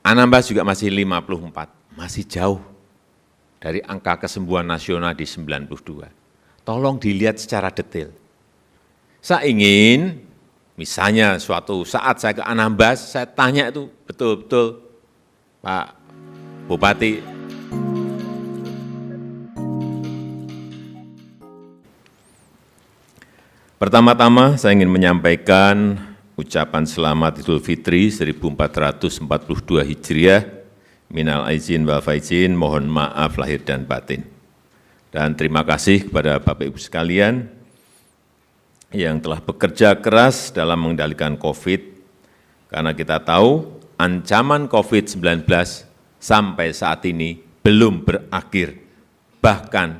Anambas juga masih 54, masih jauh dari angka kesembuhan nasional di 92. Tolong dilihat secara detail. Saya ingin, misalnya suatu saat saya ke Anambas, saya tanya itu betul-betul, Pak Bupati, pertama-tama saya ingin menyampaikan ucapan selamat Idul Fitri 1442 Hijriah, minal aizin wal faizin, mohon maaf lahir dan batin. Dan terima kasih kepada Bapak Ibu sekalian yang telah bekerja keras dalam mengendalikan COVID, karena kita tahu ancaman COVID-19 sampai saat ini belum berakhir, bahkan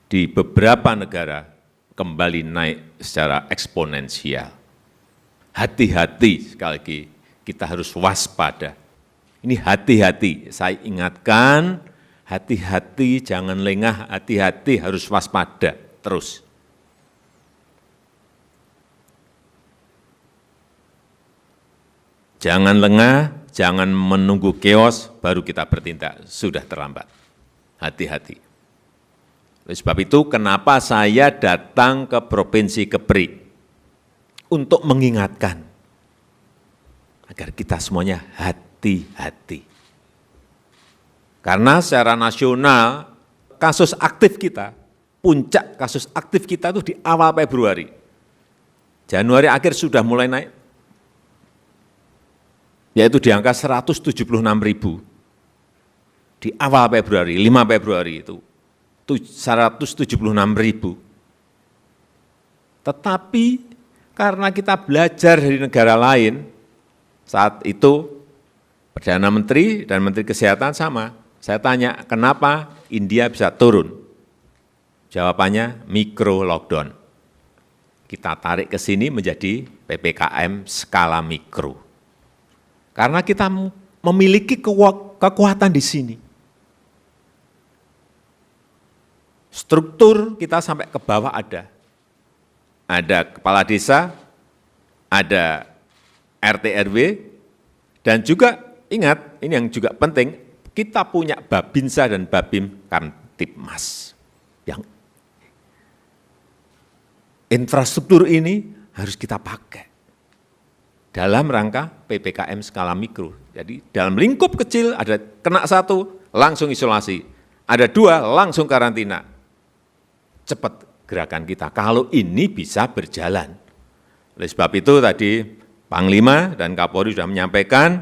di beberapa negara kembali naik secara eksponensial. Hati-hati, sekali lagi, kita harus waspada. Ini hati-hati, saya ingatkan, hati-hati, jangan lengah, hati-hati, harus waspada terus. Jangan lengah, jangan menunggu chaos, baru kita bertindak, sudah terlambat. Hati-hati. Oleh sebab itu, kenapa saya datang ke Provinsi Kepri? Untuk mengingatkan agar kita semuanya hati-hati. Karena secara nasional, kasus aktif kita, puncak kasus aktif kita itu di awal Februari. Januari akhir sudah mulai naik, yaitu di angka 176.000. Di awal Februari, 5 Februari itu 176.000. Tetapi karena kita belajar dari negara lain, saat itu Perdana Menteri dan Menteri Kesehatan sama. Saya tanya, kenapa India bisa turun? Jawabannya mikro lockdown. Kita tarik ke sini menjadi PPKM skala mikro. Karena kita memiliki kekuatan di sini. Struktur kita sampai ke bawah ada. Ada kepala desa, ada RT RW, dan juga ingat, ini yang juga penting, kita punya Babinsa dan Babim Kamtipmas. Yang infrastruktur ini harus kita pakai dalam rangka PPKM skala mikro. Jadi dalam lingkup kecil ada kena satu, langsung isolasi. Ada dua, langsung karantina. Cepat gerakan kita, kalau ini bisa berjalan. Oleh sebab itu tadi Panglima dan Kapolri sudah menyampaikan,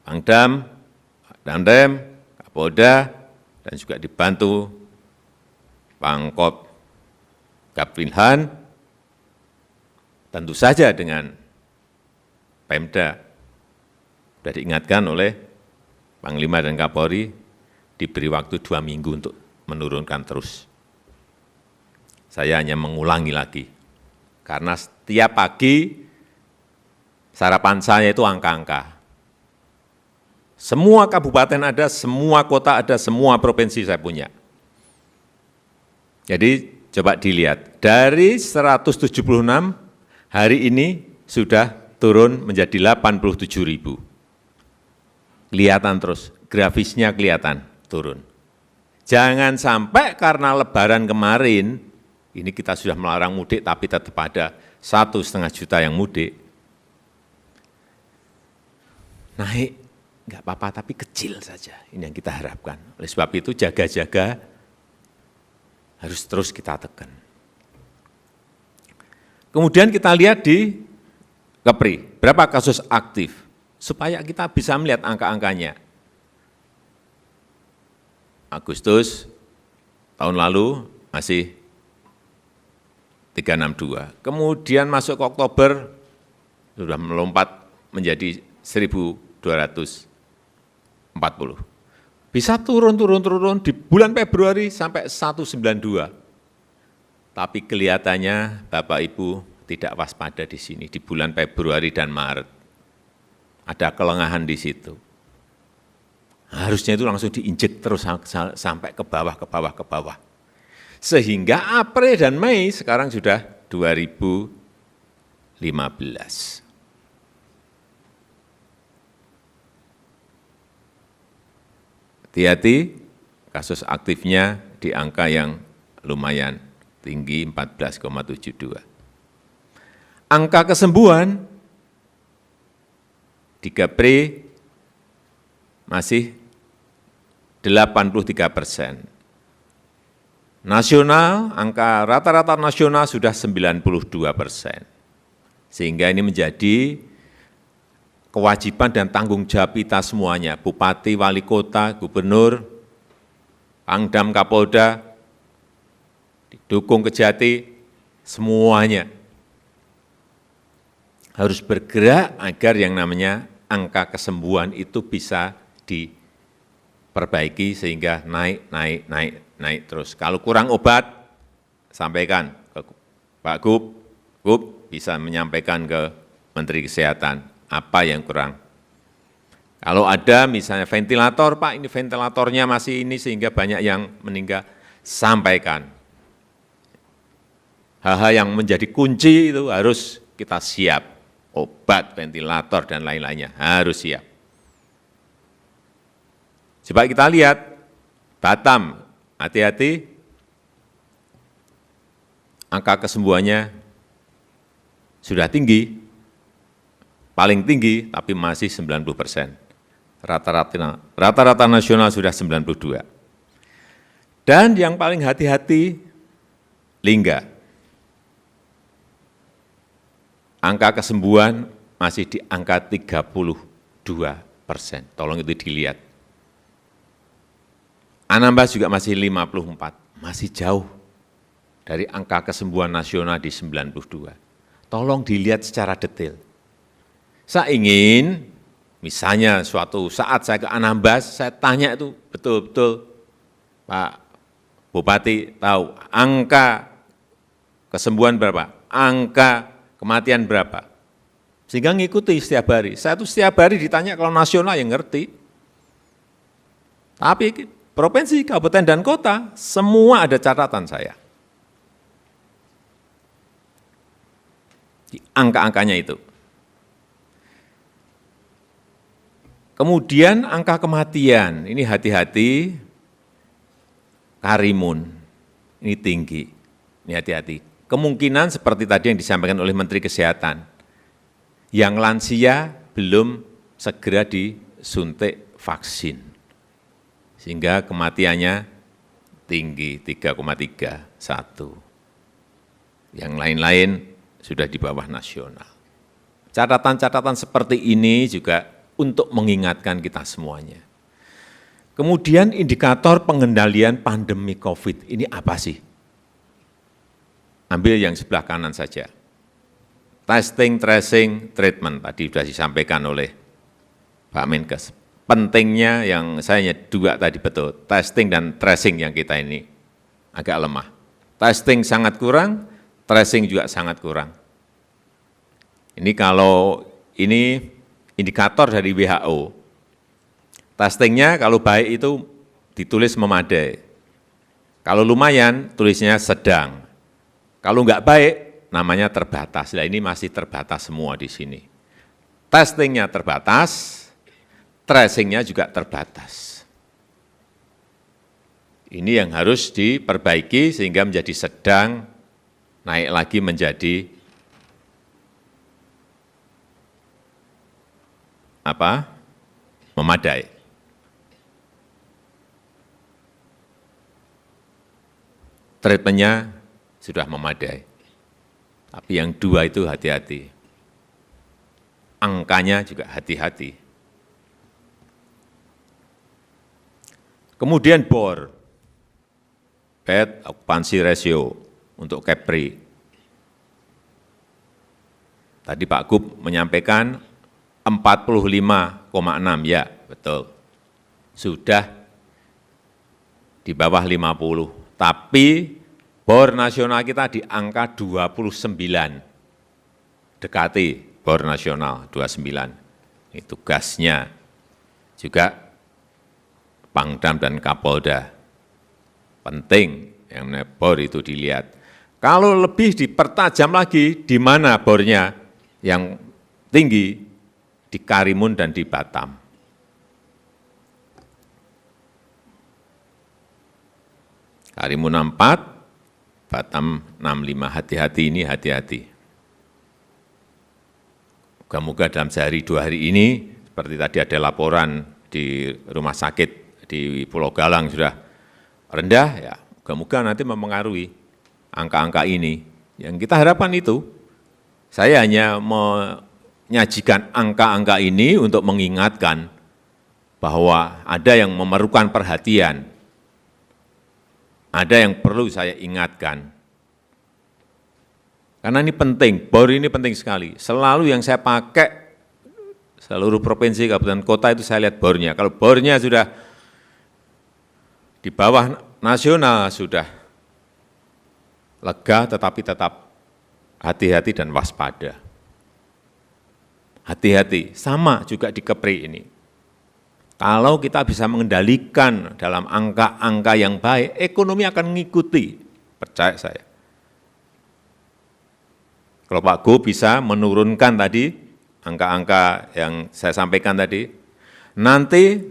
Pangdam, Danrem, Kapolda, dan juga dibantu Pangkop Gapwinhan, tentu saja dengan Pemda, sudah diingatkan oleh Panglima dan Kapolri, diberi waktu 2 minggu untuk menurunkan terus. Saya hanya mengulangi lagi, karena setiap pagi sarapan saya itu angka-angka. Semua kabupaten ada, semua kota ada, semua provinsi saya punya. Jadi coba dilihat, dari 176 hari ini sudah turun menjadi 87.000. Kelihatan terus, grafisnya kelihatan turun. Jangan sampai karena lebaran kemarin, ini kita sudah melarang mudik, tapi tetap ada 1,5 juta yang mudik. Naik, enggak apa-apa, tapi kecil saja. Ini yang kita harapkan. Oleh sebab itu, jaga-jaga harus terus kita tekan. Kemudian kita lihat di Kepri, berapa kasus aktif, supaya kita bisa melihat angka-angkanya. Agustus tahun lalu masih 362. Kemudian masuk ke Oktober, sudah melompat menjadi 1.240. Bisa turun di bulan Februari sampai 192. Tapi kelihatannya Bapak Ibu tidak waspada di sini, di bulan Februari dan Maret. Ada kelengahan di situ. Harusnya itu langsung diinjek terus sampai ke bawah. Sehingga April dan Mei sekarang sudah 2015. Hati-hati, kasus aktifnya di angka yang lumayan tinggi, 14,72. Angka kesembuhan di Kepri masih 83%. Nasional, angka rata-rata nasional sudah 92%. Sehingga ini menjadi kewajiban dan tanggung jawab kita semuanya, Bupati, Wali Kota, Gubernur, Pangdam, Kapolda, didukung Kejati, semuanya harus bergerak agar yang namanya angka kesembuhan itu bisa diperbaiki sehingga naik terus. Kalau kurang obat, sampaikan ke Pak Gub bisa menyampaikan ke Menteri Kesehatan apa yang kurang. Kalau ada misalnya ventilator, Pak ini ventilatornya masih ini sehingga banyak yang meninggal, sampaikan. Hal-hal yang menjadi kunci itu harus kita siap. Obat, ventilator, dan lain-lainnya harus siap. Coba kita lihat, Batam, hati-hati, angka kesembuhannya sudah tinggi, paling tinggi, tapi masih 90%. Rata-rata nasional sudah 92%. Dan yang paling hati-hati, Lingga. Angka kesembuhan masih di angka 32%. Tolong itu dilihat. Anambas juga masih 54%, masih jauh dari angka kesembuhan nasional di 92%. Tolong dilihat secara detail. Saya ingin, misalnya suatu saat saya ke Anambas, saya tanya itu betul-betul, Pak Bupati tahu angka kesembuhan berapa, angka kematian berapa, sehingga ngikuti setiap hari. Saya tuh setiap hari ditanya, kalau nasional yang ngerti. Tapi provinsi, kabupaten, dan kota, semua ada catatan saya. Di angka-angkanya itu. Kemudian angka kematian, ini hati-hati, Karimun, ini tinggi, ini hati-hati. Kemungkinan seperti tadi yang disampaikan oleh Menteri Kesehatan, yang lansia belum segera disuntik vaksin, sehingga kematiannya tinggi, 3,31. Yang lain-lain sudah di bawah nasional. Catatan-catatan seperti ini juga untuk mengingatkan kita semuanya. Kemudian indikator pengendalian pandemi COVID, ini apa sih? Ambil yang sebelah kanan saja. Testing, tracing, treatment, tadi sudah disampaikan oleh Pak Menkes. Pentingnya yang saya dua tadi betul, testing dan tracing yang kita ini agak lemah. Testing sangat kurang, tracing juga sangat kurang. Ini kalau ini indikator dari WHO. Testingnya kalau baik itu ditulis memadai. Kalau lumayan, tulisnya sedang. Kalau enggak baik, namanya terbatas. Nah, ini masih terbatas semua di sini. Testingnya terbatas, tracingnya juga terbatas. Ini yang harus diperbaiki sehingga menjadi sedang, naik lagi menjadi apa? Memadai. Treatmentnya sudah memadai. Tapi yang dua itu hati-hati. Angkanya juga hati-hati. Kemudian BOR, Bed Occupancy Ratio untuk Kepri. Tadi Pak Gub menyampaikan 45,6, ya betul. Sudah di bawah 50, tapi BOR nasional kita di angka 29, dekati BOR nasional 29. Ini tugasnya juga Pangdam dan Kapolda. Penting yang namanya BOR itu dilihat. Kalau lebih dipertajam lagi, di mana BOR-nya yang tinggi? Di Karimun dan di Batam. Karimun 4, Batam 65, hati-hati ini, hati-hati. Moga-moga dalam sehari 2 hari ini, seperti tadi ada laporan di rumah sakit di Pulau Galang sudah rendah, ya moga-moga nanti mempengaruhi angka-angka ini. Yang kita harapkan itu, saya hanya menyajikan angka-angka ini untuk mengingatkan bahwa ada yang memerlukan perhatian, ada yang perlu saya ingatkan. Karena ini penting, BOR ini penting sekali. Selalu yang saya pakai, seluruh provinsi, kabupaten, kota itu saya lihat BOR-nya. Kalau BOR-nya sudah di bawah nasional, sudah lega, tetapi tetap hati-hati dan waspada. Hati-hati, sama juga di Kepri ini. Kalau kita bisa mengendalikan dalam angka-angka yang baik, ekonomi akan mengikuti, percaya saya. Kalau Pak Go bisa menurunkan tadi angka-angka yang saya sampaikan tadi, nanti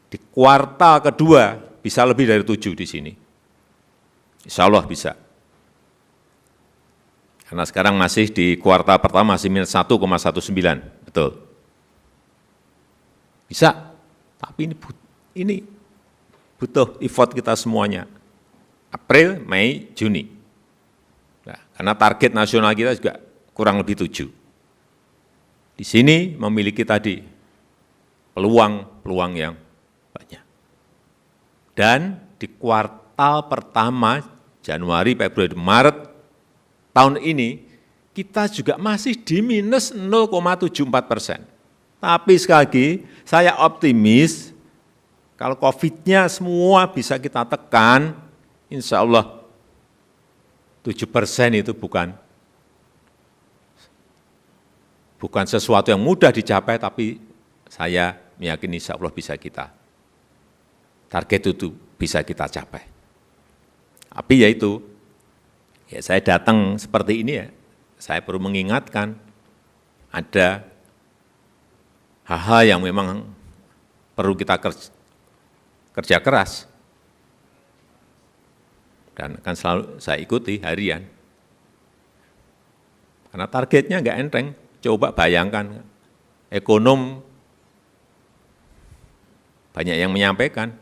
di kuartal kedua bisa lebih dari 7 di sini. Insya Allah bisa. Karena sekarang masih di kuartal pertama masih minus 1,19, betul. Bisa, tapi ini butuh effort kita semuanya. April, Mei, Juni. Nah, karena target nasional kita juga kurang lebih 7. Di sini memiliki tadi peluang yang banyak. Dan di kuartal pertama, Januari, Februari, Maret tahun ini, kita juga masih di minus 0,74%. Tapi sekali lagi, saya optimis kalau COVID-nya semua bisa kita tekan, insya Allah 7% itu bukan sesuatu yang mudah dicapai, tapi saya meyakini insya Allah bisa kita, target itu bisa kita capai. Tapi yaitu, ya saya datang seperti ini ya, saya perlu mengingatkan ada hal-hal yang memang perlu kita kerja keras. Dan akan selalu saya ikuti harian. Karena targetnya nggak enteng. Coba bayangkan, ekonom banyak yang menyampaikan,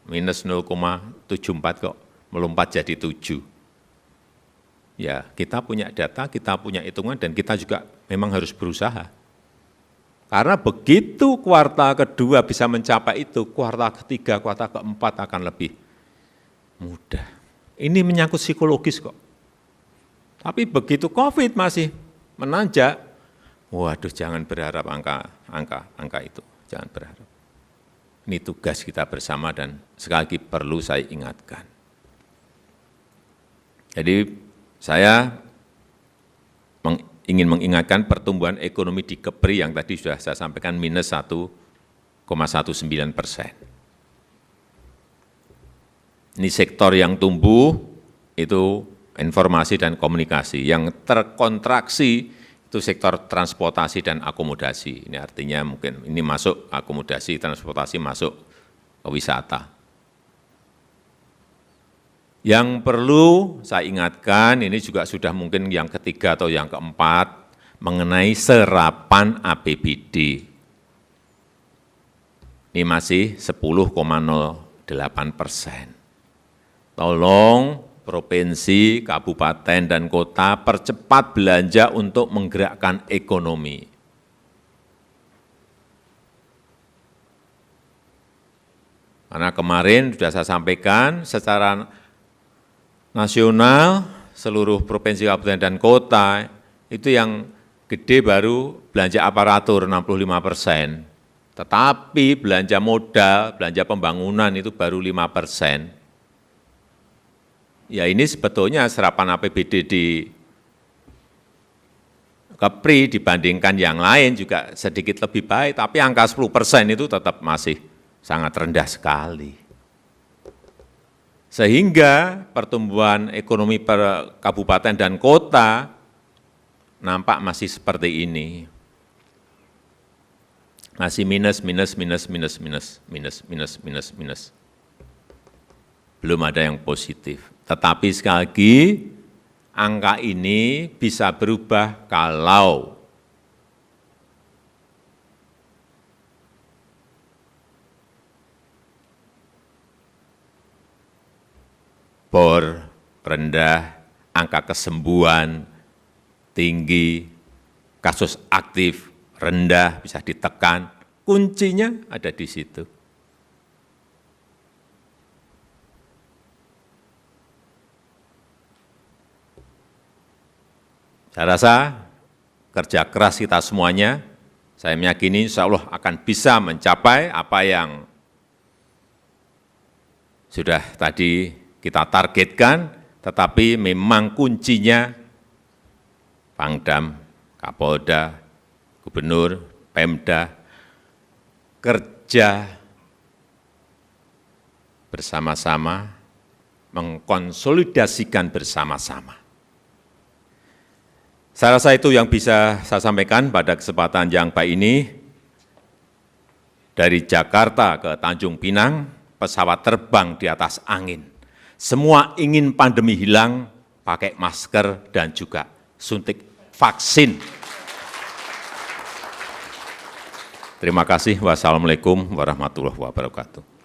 minus 0,74 kok melompat jadi 7. Ya, kita punya data, kita punya hitungan, dan kita juga memang harus berusaha. Karena begitu kuartal kedua bisa mencapai itu, kuartal ketiga, kuartal keempat akan lebih mudah. Ini menyangkut psikologis kok. Tapi begitu COVID masih menanjak, waduh jangan berharap angka itu, jangan berharap. Ini tugas kita bersama dan sekali lagi perlu saya ingatkan. Jadi saya ingin mengingatkan pertumbuhan ekonomi di Kepri yang tadi sudah saya sampaikan minus 1,19%. Ini sektor yang tumbuh itu informasi dan komunikasi, yang terkontraksi itu sektor transportasi dan akomodasi. Ini artinya mungkin ini masuk akomodasi, transportasi masuk ke wisata. Yang perlu saya ingatkan, ini juga sudah mungkin yang ketiga atau yang keempat, mengenai serapan APBD. Ini masih 10,08%. Tolong provinsi, kabupaten, dan kota percepat belanja untuk menggerakkan ekonomi. Karena kemarin sudah saya sampaikan secara nasional, seluruh provinsi, kabupaten, dan kota, itu yang gede baru belanja aparatur 65%. Tetapi belanja modal, belanja pembangunan itu baru 5%. Ya ini sebetulnya serapan APBD di Kepri dibandingkan yang lain juga sedikit lebih baik, tapi angka 10% itu tetap masih sangat rendah sekali. Sehingga pertumbuhan ekonomi per kabupaten dan kota nampak masih seperti ini. Masih minus. belum ada yang positif. Tetapi sekali lagi, angka ini bisa berubah kalau bor rendah, angka kesembuhan tinggi, kasus aktif rendah bisa ditekan, kuncinya ada di situ. Saya rasa kerja keras kita semuanya, saya meyakini insya Allah akan bisa mencapai apa yang sudah tadi kita targetkan, tetapi memang kuncinya Pangdam, Kapolda, Gubernur, Pemda, kerja bersama-sama, mengkonsolidasikan bersama-sama. Saya rasa itu yang bisa saya sampaikan pada kesempatan yang baik ini. Dari Jakarta ke Tanjung Pinang, pesawat terbang di atas angin. Semua ingin pandemi hilang, pakai masker dan juga suntik vaksin. Terima kasih. Wassalamualaikum warahmatullahi wabarakatuh.